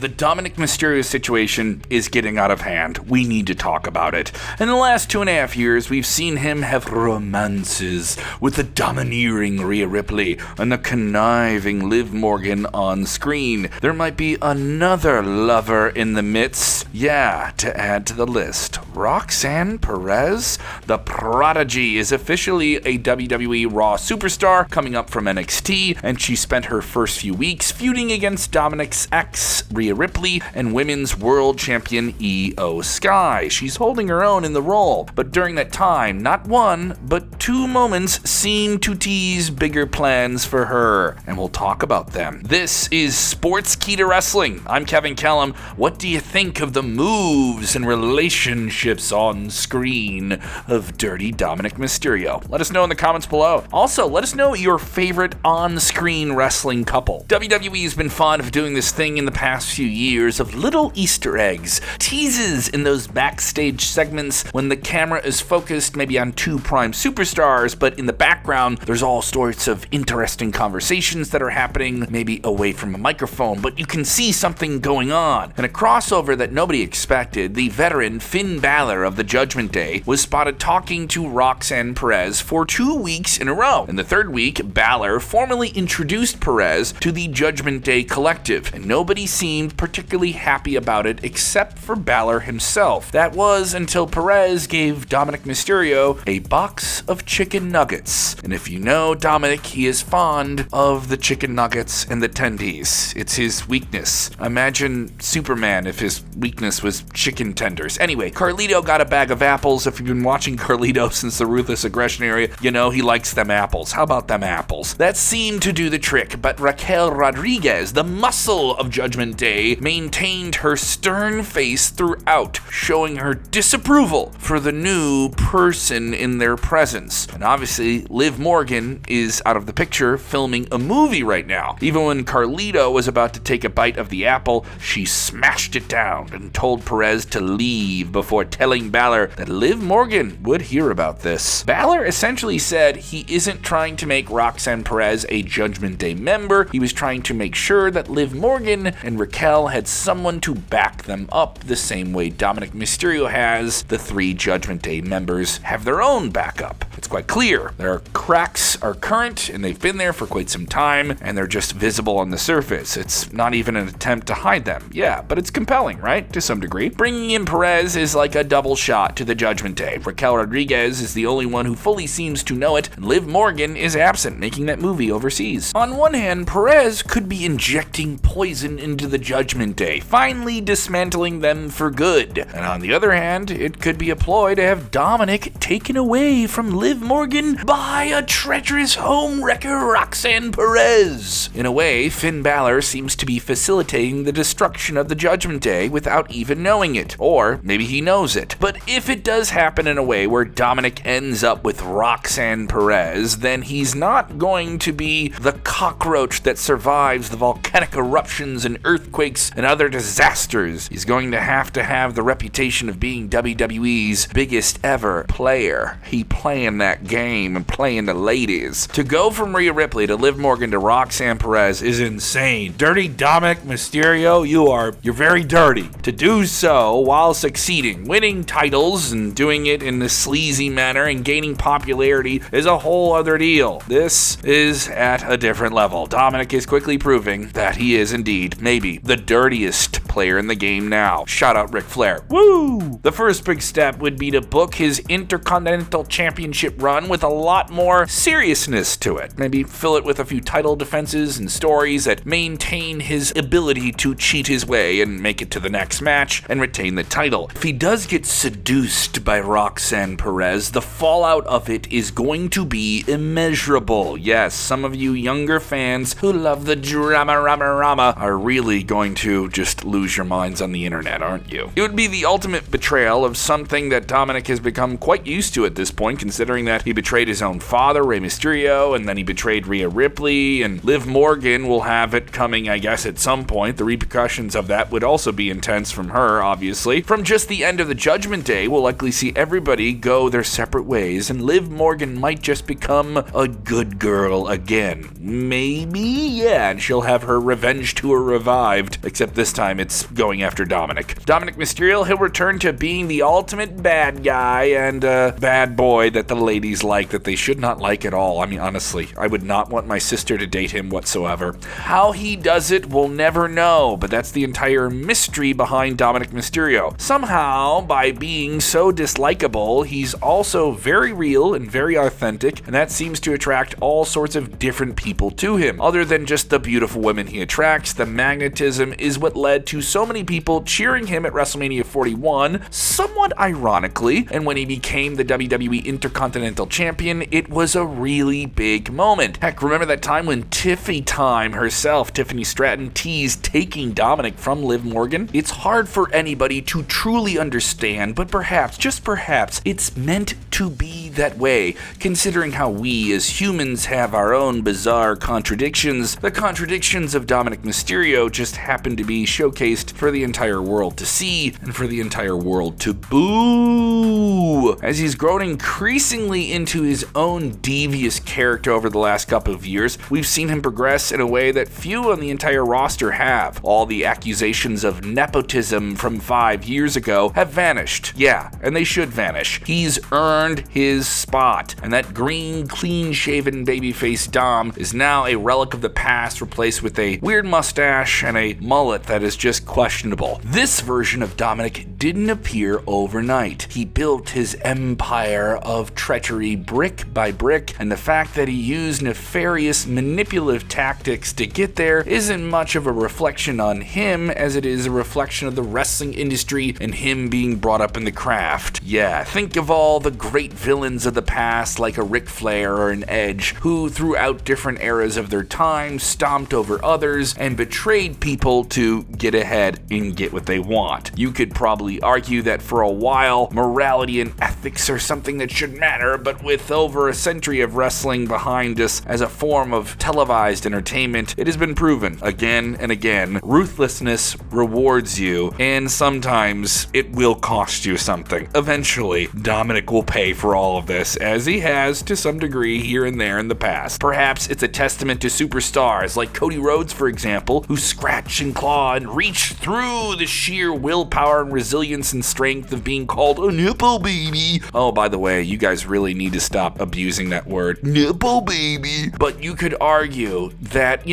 the Dominik Mysterio situation is getting out of hand. We need to talk about it. In the last 2.5 years, we've seen him have romances with the domineering Rhea Ripley and the conniving Liv Morgan on screen. There might be another lover in the midst. Yeah, to add to the list, Roxanne Perez, the prodigy, is officially a WWE Raw superstar coming up from NXT, and she spent her first few weeks feuding against Dominik's ex, Rhea Ripley, and Women's World Champion Io Sky. She's holding her own in the role, but during that time, not one, but two moments seem to tease bigger plans for her, and we'll talk about them. This is Sportskeeda Wrestling. I'm Kevin Kellum. What do you think of the moves and relationships on screen of Dirty Dominik Mysterio? Let us know in the comments below. Also, let us know your favorite on-screen wrestling couple. WWE has been fond of doing this thing in the past few years of little Easter eggs, teases in those backstage segments when the camera is focused maybe on two prime superstars, but in the background there's all sorts of interesting conversations that are happening, maybe away from a microphone, but you can see something going on. And a crossover that nobody expected, the veteran Finn Balor of the Judgment Day was spotted talking to Roxanne Perez for 2 weeks in a row. In the third week, Balor formally introduced Perez to the Judgment Day collective, and nobody seemed particularly happy about it except for Balor himself. That was until Perez gave Dominik Mysterio a box of chicken nuggets. And if you know Dominik, he is fond of the chicken nuggets and the tendies. It's his weakness. Imagine Superman if his weakness was chicken tenders. Anyway, Carlito got a bag of apples. If you've been watching Carlito since the Ruthless Aggression era, you know he likes them apples. How about them apples? That seemed to do the trick, but Raquel Rodriguez, the muscle of Judgment Day, maintained her stern face throughout, showing her disapproval for the new person in their presence. And obviously, Liv Morgan is out of the picture filming a movie right now. Even when Carlito was about to take a bite of the apple, she smashed it down and told Perez to leave before telling Balor that Liv Morgan would hear about this. Balor essentially said he isn't trying to make Roxanne Perez a Judgment Day member. He was trying to make sure that Liv Morgan and Raquel had someone to back them up the same way Dominik Mysterio has. The 3 Judgment Day members have their own backup. It's quite clear. Their cracks are current, and they've been there for quite some time, and they're just visible on the surface. It's not even an attempt to hide them. Yeah, but it's compelling, right? To some degree. Bringing in Perez is like a double shot to the Judgment Day. Raquel Rodriguez is the only one who fully seems to know it, and Liv Morgan is absent, making that movie overseas. On one hand, Perez could be injecting poison into the Judgment Day, finally dismantling them for good. And on the other hand, it could be a ploy to have Dominik taken away from Liv Morgan by a treacherous homewrecker Roxanne Perez. In a way, Finn Balor seems to be facilitating the destruction of the Judgment Day without even knowing it. Or maybe he knows it. But if it does happen in a way where Dominik ends up with Roxanne Perez, then he's not going to be the cockroach that survives the volcanic eruptions and earthquakes and other disasters. He's going to have the reputation of being WWE's biggest ever player. He playing that game and playing the ladies. To go from Rhea Ripley to Liv Morgan to Roxanne Perez is insane. Dirty Dominik Mysterio, you're very dirty. To do so while succeeding, winning titles and doing it in a sleazy manner and gaining popularity is a whole other deal. This is at a different level. Dominik is quickly proving that he is indeed maybe the dirtiest player in the game now. Shout out Ric Flair. Woo! The first big step would be to book his Intercontinental Championship run with a lot more seriousness to it. Maybe fill it with a few title defenses and stories that maintain his ability to cheat his way and make it to the next match and retain the title. If he does get seduced by Roxanne Perez, the fallout of it is going to be immeasurable. Yes, some of you younger fans who love the drama are really going to just lose your minds on the internet, aren't you? It would be the ultimate betrayal of something that Dominik has become quite used to at this point, considering that he betrayed his own father, Rey Mysterio, and then he betrayed Rhea Ripley, and Liv Morgan will have it coming, I guess, at some point. The repercussions of that would also be intense from her, obviously. From just the end of the Judgment Day, we'll likely see everybody go their separate ways, and Liv Morgan might just become a good girl again. Maybe, yeah, and she'll have her revenge tour revived, except this time it's minutes going after Dominik. Dominik Mysterio, he'll return to being the ultimate bad guy and bad boy that the ladies like, that they should not like at all. I mean, honestly, I would not want my sister to date him whatsoever. How he does it, we'll never know, but that's the entire mystery behind Dominik Mysterio. Somehow, by being so dislikable, he's also very real and very authentic, and that seems to attract all sorts of different people to him. Other than just the beautiful women he attracts, the magnetism is what led to so many people cheering him at WrestleMania 41, somewhat ironically, and when he became the WWE Intercontinental Champion, it was a really big moment. Heck, remember that time when Tiffy Time herself, Tiffany Stratton, teased taking Dominik from Liv Morgan? It's hard for anybody to truly understand, but perhaps, just perhaps, it's meant to be that way, considering how we as humans have our own bizarre contradictions. The contradictions of Dominik Mysterio just happen to be showcased for the entire world to see and for the entire world to boo. As he's grown increasingly into his own devious character over the last couple of years, we've seen him progress in a way that few on the entire roster have. All the accusations of nepotism from 5 years ago have vanished. Yeah, and they should vanish. He's earned his spot, and that green, clean-shaven babyface Dom is now a relic of the past, replaced with a weird mustache and a mullet that is just questionable. This version of Dominik didn't appear overnight. He built his empire of treachery brick by brick, and the fact that he used nefarious, manipulative tactics to get there isn't much of a reflection on him as it is a reflection of the wrestling industry and him being brought up in the craft. Yeah, think of all the great villains of the past like a Ric Flair or an Edge, who throughout different eras of their time stomped over others and betrayed people to get ahead and get what they want. You could probably argue that for a while, morality and ethics are something that should matter, but with over a century of wrestling behind us as a form of televised entertainment, it has been proven again and again, ruthlessness rewards you, and sometimes it will cost you something. Eventually, Dominik will pay for all of this, as he has to some degree here and there in the past. Perhaps it's a testament to superstars like Cody Rhodes, for example, who scratch and claw and reach through the sheer willpower and resilience and strength of being called a nipple baby. Oh, by the way, you guys really need to stop abusing that word, nipple baby. But you could argue that,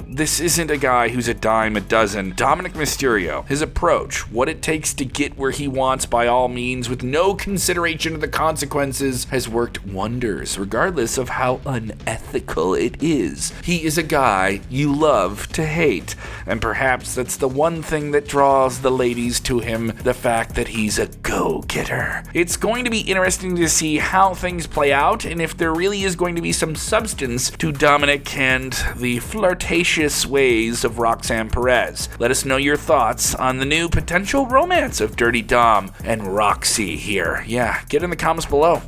this isn't a guy who's a dime a dozen. Dominik Mysterio, his approach, what it takes to get where he wants by all means with no consideration of the consequences, has worked wonders, regardless of how unethical it is. He is a guy you love to hate, and perhaps that's the one thing that draws the ladies to him, the fact that he's a go-getter. It's going to be interesting to see how things play out, and if there really is going to be some substance to Dominik and the flirtatious ways of Roxanne Perez. Let us know your thoughts on the new potential romance of Dirty Dom and Roxy here. Yeah, get in the comments below.